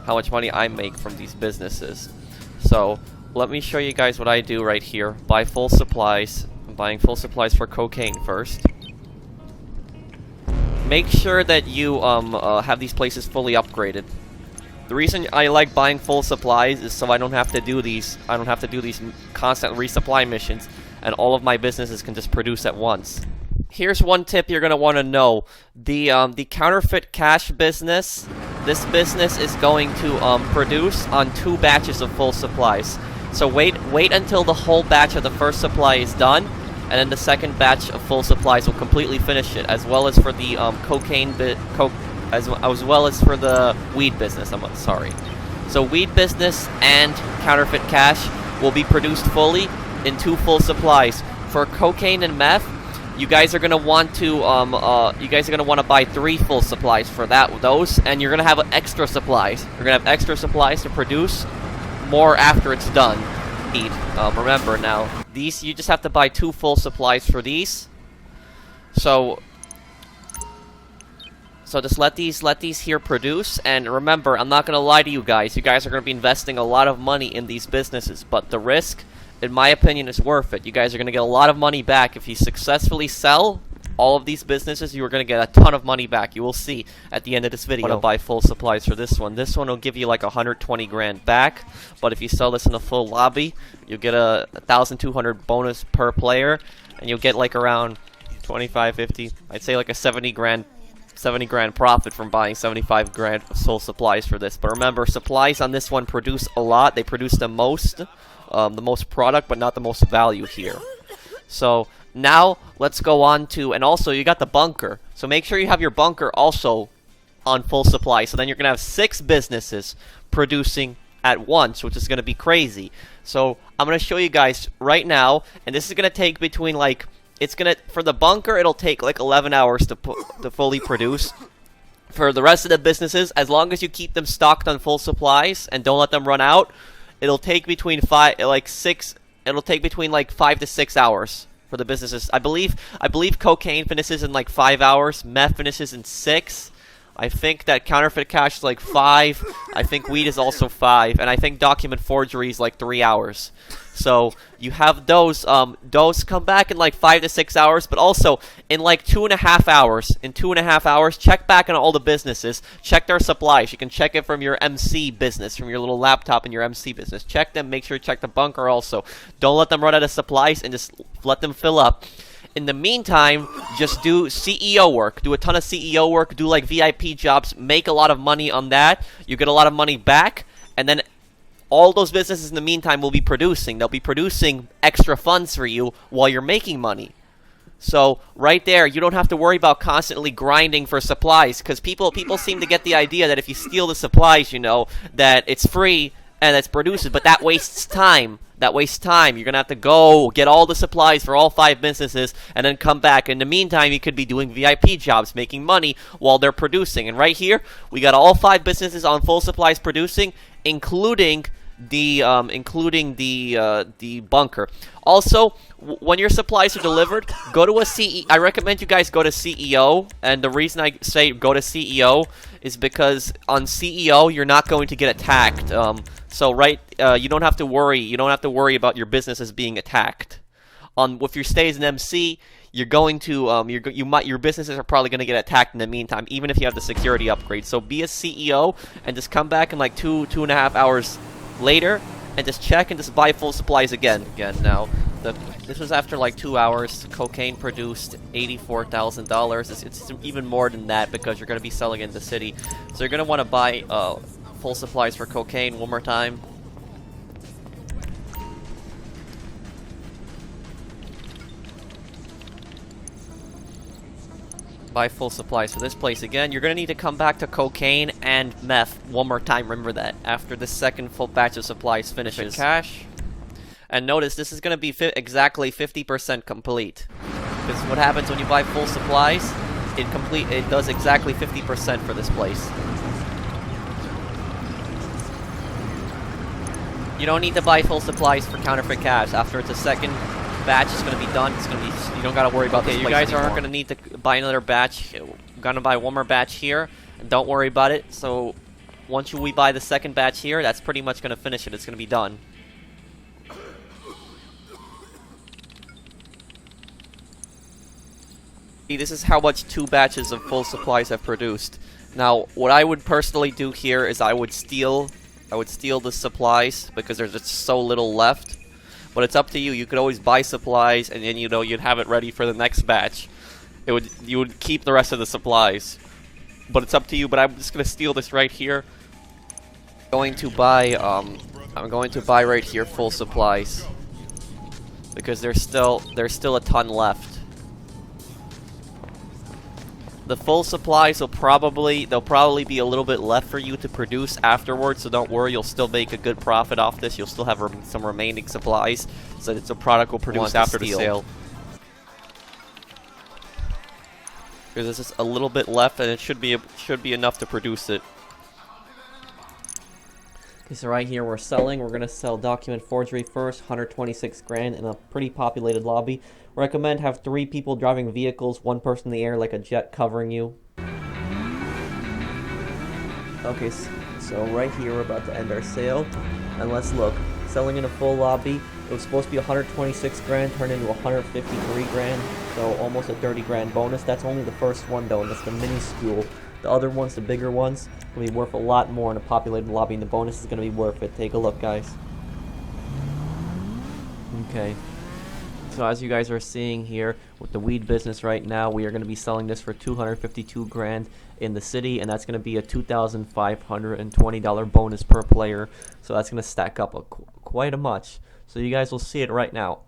how much money I make from these businesses. So let me show you guys what I do right here. Buy full supplies. I'm buying full supplies for cocaine first. Make sure that you have these places fully upgraded. The reason I like buying full supplies is so I don't have to do these. I don't have to do these constant resupply missions, and all of my businesses can just produce at once. Here's one tip you're gonna want to know: the counterfeit cash business. This business is going to produce on 2 batches of full supplies. So wait until the whole batch of the first supply is done, and then the second batch of full supplies will completely finish it, as well as for the as well as for the weed business. I'm sorry. So weed business and counterfeit cash will be produced fully in 2 full supplies. For cocaine and meth, you guys are gonna want to buy 3 full supplies for those, and you're gonna have extra supplies. You're gonna have extra supplies to produce more after it's done. Remember now, these you just have to buy 2 full supplies for these. So just let these here produce, and remember, I'm not gonna lie to you guys. You guys are gonna be investing a lot of money in these businesses, but the risk, in my opinion, is worth it. You guys are gonna get a lot of money back if you successfully sell all of these businesses. You are gonna get a ton of money back. You will see at the end of this video. I'm gonna buy full supplies for this one. This one will give you like 120 grand back, but if you sell this in a full lobby, you'll get a 1,200 bonus per player, and you'll get like around 25, 50. I'd say like a 70 grand profit from buying 75 grand of full supplies for this. But remember, supplies on this one produce a lot. They produce the most product, but not the most value here. So now let's go on to, and also you got the bunker. So make sure you have your bunker also on full supply. So then you're gonna have 6 businesses producing at once, which is gonna be crazy. So I'm gonna show you guys right now, and this is gonna take between like, for the bunker, it'll take like 11 hours to fully produce. For the rest of the businesses, as long as you keep them stocked on full supplies and don't let them run out, it'll take between 5 to 6 hours for the businesses. I believe cocaine finishes in like 5 hours, meth finishes in 6. I think that counterfeit cash is like 5. I think weed is also 5, and I think document forgery is like 3 hours. So you have those come back in like 5 to 6 hours, but also in like 2.5 hours. In 2.5 hours, check back on all the businesses. Check their supplies. You can check it from your MC business, from your little laptop in your MC business. Check them. Make sure you check the bunker also. Don't let them run out of supplies, and just let them fill up. In the meantime, just do CEO work. Do a ton of CEO work. Do like VIP jobs. Make a lot of money on that. You get a lot of money back, and then all those businesses in the meantime will be producing. They'll be producing extra funds for you while you're making money. So right there, you don't have to worry about constantly grinding for supplies, because people seem to get the idea that if you steal the supplies, you know, that it's free and it's produced, but that wastes time. That wastes time. You're gonna have to go get all the supplies for all 5 businesses and then come back. In the meantime, you could be doing VIP jobs, making money while they're producing. And right here, we got all 5 businesses on full supplies producing, including the bunker. Also, when your supplies are delivered, go to a CEO. I recommend you guys go to CEO, and the reason I say go to CEO is because on CEO you're not going to get attacked. You don't have to worry. You don't have to worry about your businesses being attacked. If you stay as an MC, you're going to your businesses are probably going to get attacked in the meantime, even if you have the security upgrade. So be a CEO and just come back in like 2.5 hours later and just check and just buy full supplies again. Now, this was after like 2 hours. Cocaine produced $84,000. It's even more than that because you're going to be selling in the city. So you're going to want to buy full supplies for cocaine one more time. Buy full supplies for this place again. You're going to need to come back to cocaine and meth one more time. Remember that after the second full batch of supplies finishes. Cash. And notice this is going to be exactly 50% complete. Because what happens when you buy full supplies, it does exactly 50% for this place. You don't need to buy full supplies for counterfeit cash. After it's a second batch is going to be done, it's going to be, you don't got to worry about this. You guys aren't going to need to buy another batch. You're going to buy one more batch here, and don't worry about it. So once we buy the second batch here, that's pretty much going to finish it. It's going to be done. See, this is how much 2 batches of full supplies have produced. Now, what I would personally do here is I would steal the supplies because there's just so little left. But it's up to you. You could always buy supplies and then you'd have it ready for the next batch. You would keep the rest of the supplies. But it's up to you. But I'm just gonna steal this right here. I'm going to buy right here full supplies because there's still a ton left. The full supplies they'll probably be a little bit left for you to produce afterwards, so don't worry, you'll still make a good profit off this. You'll still have some remaining supplies, so it's a product will produce after the sale. Because there's just a little bit left, and it should be enough to produce it. Okay, so right here we're selling. We're gonna sell document forgery first, 126 grand in a pretty populated lobby. Recommend have 3 people driving vehicles, 1 person in the air like a jet covering you. Okay, so right here we're about to end our sale, and let's look. Selling in a full lobby, it was supposed to be 126 grand, turned into 153 grand, so almost a 30 grand bonus. That's only the first one though, and that's the minuscule. The other ones, the bigger ones, will be worth a lot more in a populated lobby, and the bonus is going to be worth it. Take a look, guys. Okay. So as you guys are seeing here, with the weed business right now, we are going to be selling this for 252 grand in the city, and that's going to be a $2,520 bonus per player. So that's going to stack up quite a much. So you guys will see it right now.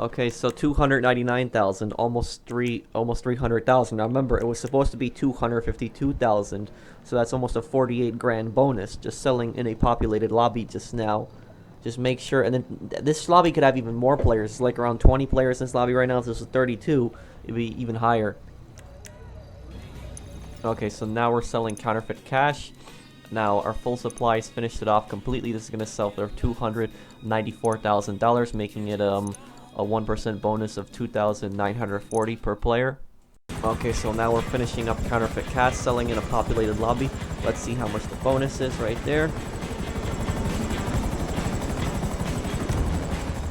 Okay, so 299,000, almost 300,000. Now remember, it was supposed to be 252,000, so that's almost a 48 grand bonus just selling in a populated lobby just now. Just make sure, and then this lobby could have even more players. It's like around 20 players in this lobby right now. If this was 32, it'd be even higher. Okay, so now we're selling counterfeit cash. Now our full supplies finished it off completely. This is gonna sell for $294,000, making it a 1% bonus of $2,940 per player. Okay, so now we're finishing up counterfeit cash, selling in a populated lobby. Let's see how much the bonus is right there.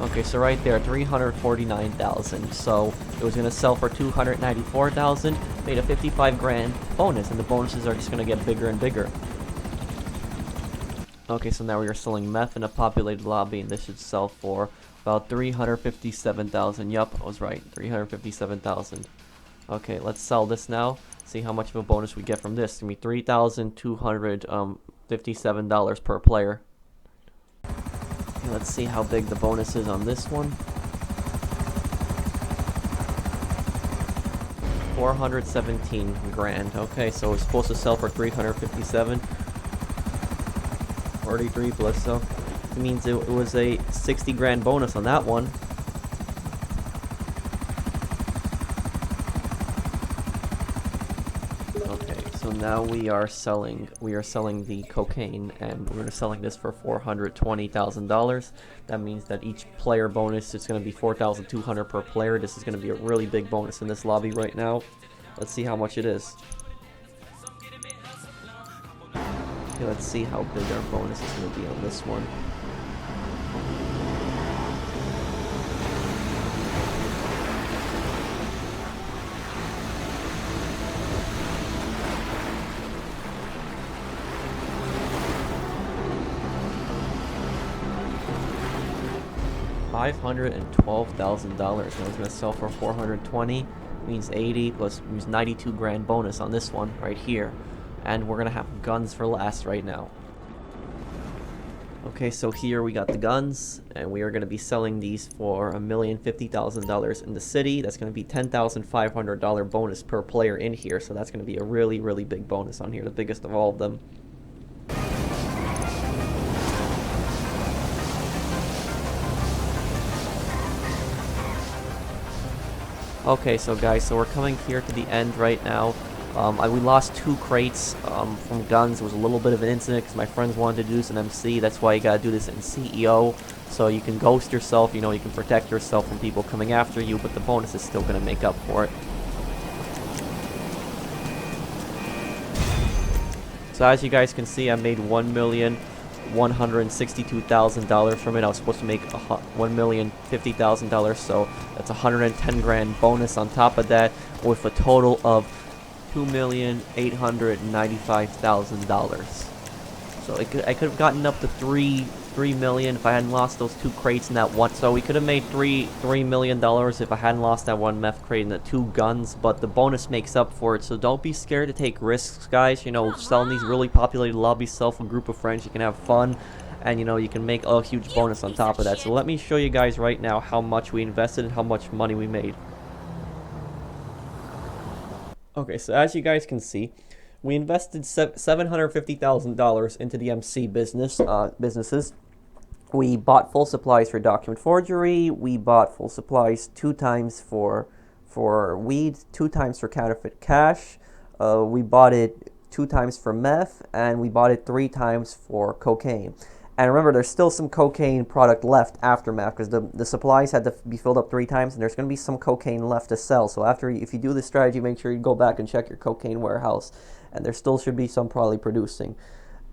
Okay, so right there, 349,000. So it was gonna sell for 294,000, made a 55 grand bonus, and the bonuses are just gonna get bigger and bigger. Okay, so now we are selling meth in a populated lobby, and this should sell for about 357,000. Yup, I was right, 357,000. Okay, let's sell this now. See how much of a bonus we get from this. It's gonna be $3,257 per player. Okay, let's see how big the bonus is on this one. 417 grand. Okay, so it's supposed to sell for 357. 43 plus, so it means it was a 60 grand bonus on that one. Okay, so now we are selling the cocaine, and we're selling this for $420,000. That means that each player bonus is going to be 4,200 per player. This is going to be a really big bonus in this lobby right now. Let's see how much it is. Okay, let's see how big our bonus is going to be on this one. $512,000. Now it's going to sell for 420. Means 80 plus means 92 grand bonus on this one right here. And we're gonna have guns for last right now. Okay, so here we got the guns, and we are gonna be selling these for $1,050,000 in the city. That's gonna be $10,500 bonus per player in here, so that's gonna be a really, really big bonus on here, the biggest of all of them. Okay, so guys, so we're coming here to the end right now. We lost 2 crates from guns. It was a little bit of an incident because my friends wanted to do this in MC. That's why you gotta do this in CEO. So you can ghost yourself, you know, you can protect yourself from people coming after you, but the bonus is still gonna make up for it. So as you guys can see, I made $1,162,000 from it. I was supposed to make $1,050,000, so that's 110 grand bonus on top of that, with a total of $2,895,000. So I could have gotten up to $3 million if I hadn't lost those 2 crates and that one. So we could have made $3 million if I hadn't lost that 1 meth crate and the 2 guns. But the bonus makes up for it. So don't be scared to take risks, guys. You know, selling these really populated lobbies, sell for a group of friends. You can have fun, and you know you can make a huge bonus on top of that. So let me show you guys right now how much we invested and how much money we made. Okay, so as you guys can see, we invested $750,000 into the MC businesses. We bought full supplies for document forgery. We bought full supplies 2 times for weed, 2 times for counterfeit cash. We bought it 2 times for meth, and we bought it 3 times for cocaine. And remember, there's still some cocaine product left after meth, because the supplies had to be filled up 3 times, and there's going to be some cocaine left to sell. So if you do this strategy, make sure you go back and check your cocaine warehouse, and there still should be some probably producing.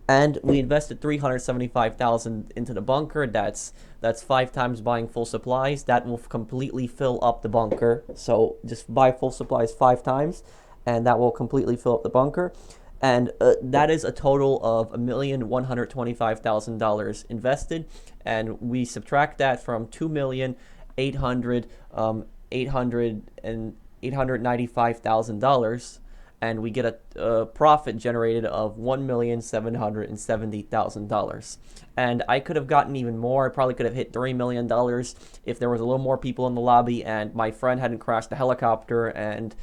And we invested $375,000 into the bunker. That's 5 times buying full supplies. That will completely fill up the bunker. So just buy full supplies 5 times, and that will completely fill up the bunker. And that is a total of $1,125,000 invested. And we subtract that from $2,895,000. And we get a profit generated of $1,770,000. And I could have gotten even more. I probably could have hit $3 million if there was a little more people in the lobby and my friend hadn't crashed the helicopter and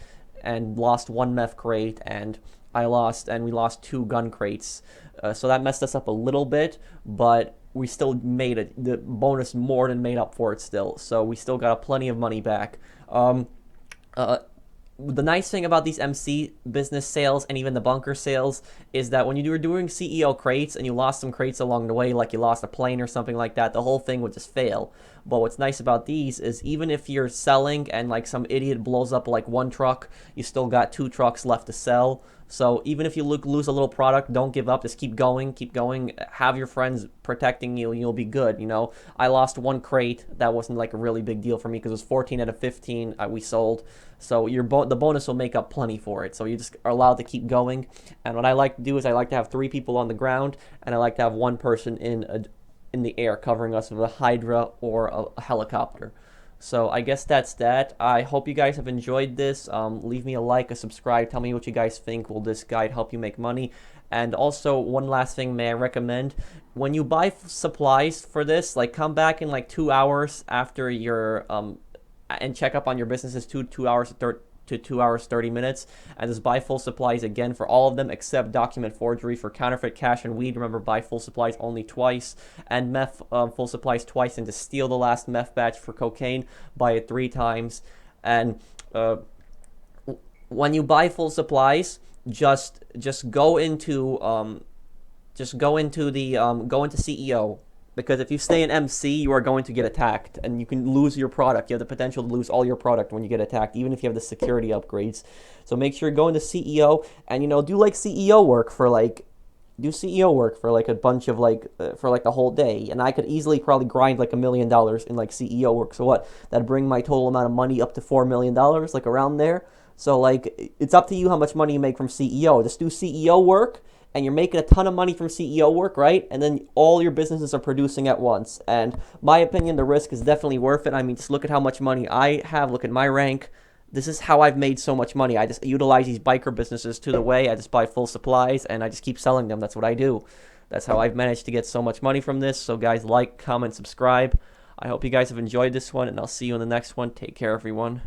lost 1 meth crate, and we lost 2 gun crates. So that messed us up a little bit, but we still made it. The bonus more than made up for it still. So we still got plenty of money back. The nice thing about these MC business sales and even the bunker sales is that when you were doing CEO crates and you lost some crates along the way, like you lost a plane or something like that, the whole thing would just fail. But what's nice about these is even if you're selling and like some idiot blows up like 1 truck, you still got 2 trucks left to sell. So even if you lose a little product, don't give up. Just keep going. Have your friends protecting you, and you'll be good. You know, I lost 1 crate. That wasn't like a really big deal for me because it was 14 out of 15 we sold. So the bonus will make up plenty for it. So you just are allowed to keep going. And what I like to do is I like to have 3 people on the ground, and I like to have 1 person in the air covering us with a Hydra or a helicopter. So I guess that's that. I hope you guys have enjoyed this. Leave me a like, a subscribe. Tell me what you guys think. Will this guide help you make money? And also, one last thing may I recommend. When you buy supplies for this, like come back in like 2 hours after your and check up on your businesses 2 hours to 2 hours 30 minutes, and just buy full supplies again for all of them except document forgery. For counterfeit cash and weed, remember, buy full supplies only twice, and meth full supplies twice, and to steal the last meth batch for cocaine, buy it 3 times. And when you buy full supplies, just go into CEO. Because if you stay in MC, you are going to get attacked, and you can lose your product. You have the potential to lose all your product when you get attacked, even if you have the security upgrades. So make sure you go into CEO, and do like CEO work for a bunch of for the whole day. And I could easily probably grind like $1 million in like CEO work. So what? That'd bring my total amount of money up to $4 million, like around there. So like it's up to you how much money you make from CEO. Just do CEO work, and you're making a ton of money from CEO work, right? And then all your businesses are producing at once. And my opinion, the risk is definitely worth it. I mean, just look at how much money I have. Look at my rank. This is how I've made so much money. I just utilize these biker businesses to the way. I just buy full supplies, and I just keep selling them. That's what I do. That's how I've managed to get so much money from this. So guys, like, comment, subscribe. I hope you guys have enjoyed this one, and I'll see you in the next one. Take care, everyone.